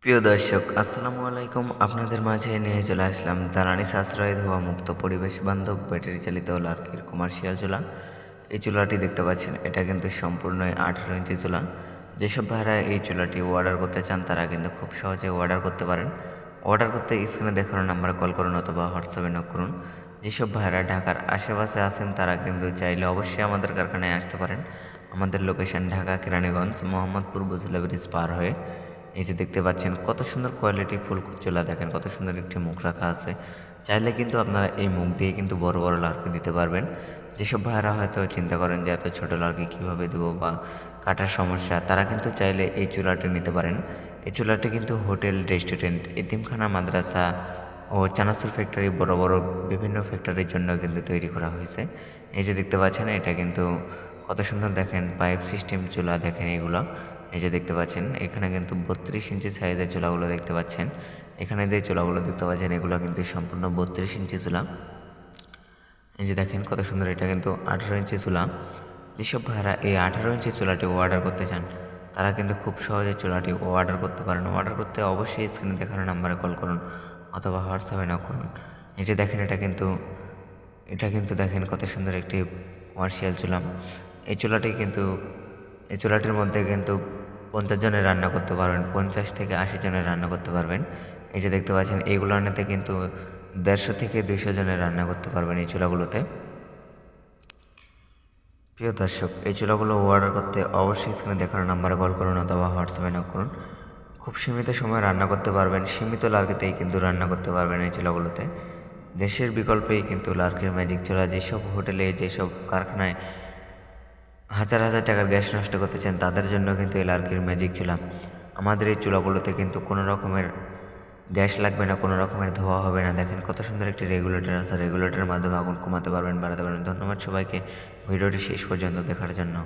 প্রিয় দর্শক আসসালামু আলাইকুম। আপনাদের মাঝে নিয়ে চলে আসলাম জ্বালানি সাশ্রয় ধোয়া মুক্ত পরিবেশ বান্ধব ব্যাটারি চালিত লার্কির কমার্শিয়াল চুলা। এই চুলাটি দেখতে পাচ্ছেন, এটা কিন্তু সম্পূর্ণই 18 ইঞ্চি চুলা। যেসব ভাইরা এই চুলাটি অর্ডার করতে চান তারা কিন্তু খুব সহজে অর্ডার করতে পারেন। অর্ডার করতে স্ক্রিনে দেখানো নাম্বারে কল করুন অথবা হোয়াটসঅ্যাপে নক করুন। যেসব ভাইরা ঢাকার আশেপাশে আছেন তারা কিন্তু চাইলে অবশ্যই আমাদের কারখানায় আসতে পারেন। আমাদের লোকেশন ঢাকা কেরানীগঞ্জ মোহাম্মদপুর বুঝলা ব্রিজ পার হয়ে। এই যে দেখতে পাচ্ছেন কত সুন্দর কোয়ালিটি ফুল চুলা, দেখেন কত সুন্দর একটি মুখ রাখা আছে। চাইলে কিন্তু আপনারা এই মুখ দিয়ে কিন্তু বড় বড় লার্কি দিতে পারবেন। যেসব ভাইরা হয়তো চিন্তা করেন যে এত ছোট লার্কি কীভাবে দেবো বা কাটার সমস্যা, তারা কিন্তু চাইলে এই চুলাটি নিতে পারেন। এই চুলাটি কিন্তু হোটেল, রেস্টুরেন্ট, এতিমখানা, মাদ্রাসা ও চানাচুর ফ্যাক্টরি, বড় বড় বিভিন্ন ফ্যাক্টরির জন্য কিন্তু তৈরি করা হয়েছে। এই যে দেখতে পাচ্ছেন এটা কিন্তু কত সুন্দর, দেখেন পাইপ সিস্টেম চুলা, দেখেন এগুলো। এই যে দেখতে পাচ্ছেন এখানে কিন্তু 32 ইঞ্চি সাইজের চুলাগুলো দেখতে পাচ্ছেন। এখানে যে চুলাগুলো দেখতে পাচ্ছেন এগুলো কিন্তু সম্পূর্ণ 32 ইঞ্চি চুলা। এই যে দেখেন কত সুন্দর, এটা কিন্তু 18 ইঞ্চি চুলা। যেসব ভাইরা এই 18 ইঞ্চি চুলাটি অর্ডার করতে চান তারা কিন্তু খুব সহজে চুলাটি অর্ডার করতে পারেন। অর্ডার করতে অবশ্যই স্ক্রিনে দেখানো নাম্বারে কল করুন অথবা হোয়াটসঅ্যাপে নক করুন। এই যে দেখেন এটা কিন্তু দেখেন কত সুন্দর একটি কমার্শিয়াল চুলা। এই চুলাটির মধ্যে কিন্তু 50 জনের রান্না করতে পারবেন, 50 থেকে 80 জনের রান্না করতে পারবেন। এই যে দেখতে পাচ্ছেন এইগুলোর নিতে কিন্তু 150 থেকে 200 জনের রান্না করতে পারবেন এই চুলাগুলোতে। প্রিয় দর্শক, এই চুলাগুলো অর্ডার করতে অবশ্যই স্ক্রিনে দেখানো নাম্বারে কল করুন অথবা হোয়াটসঅ্যাপে নক করুন। খুব সীমিত সময় রান্না করতে পারবেন, সীমিত লার্কিতেই কিন্তু রান্না করতে পারবেন এই চুলাগুলোতে। গ্যাসের বিকল্পেই কিন্তু লার্কির ম্যাজিক চুলা। যেসব হোটেলে, যেসব কারখানায় হাজার হাজার টাকার গ্যাস নষ্ট করতেছেন তাদের জন্য কিন্তু এই লার্কির ম্যাজিক চুলা। আমাদের এই চুলাগুলোতে কিন্তু কোনো রকমের গ্যাস লাগবে না, কোনো রকমের ধোয়া হবে না। দেখেন কত সুন্দর একটি রেগুলেটর আছে, রেগুলেটরের মাধ্যমে আগুন কমাতে পারবেন, বাড়াতে পারবেন। ধন্যবাদ সবাইকে ভিডিওটি শেষ পর্যন্ত দেখার জন্য।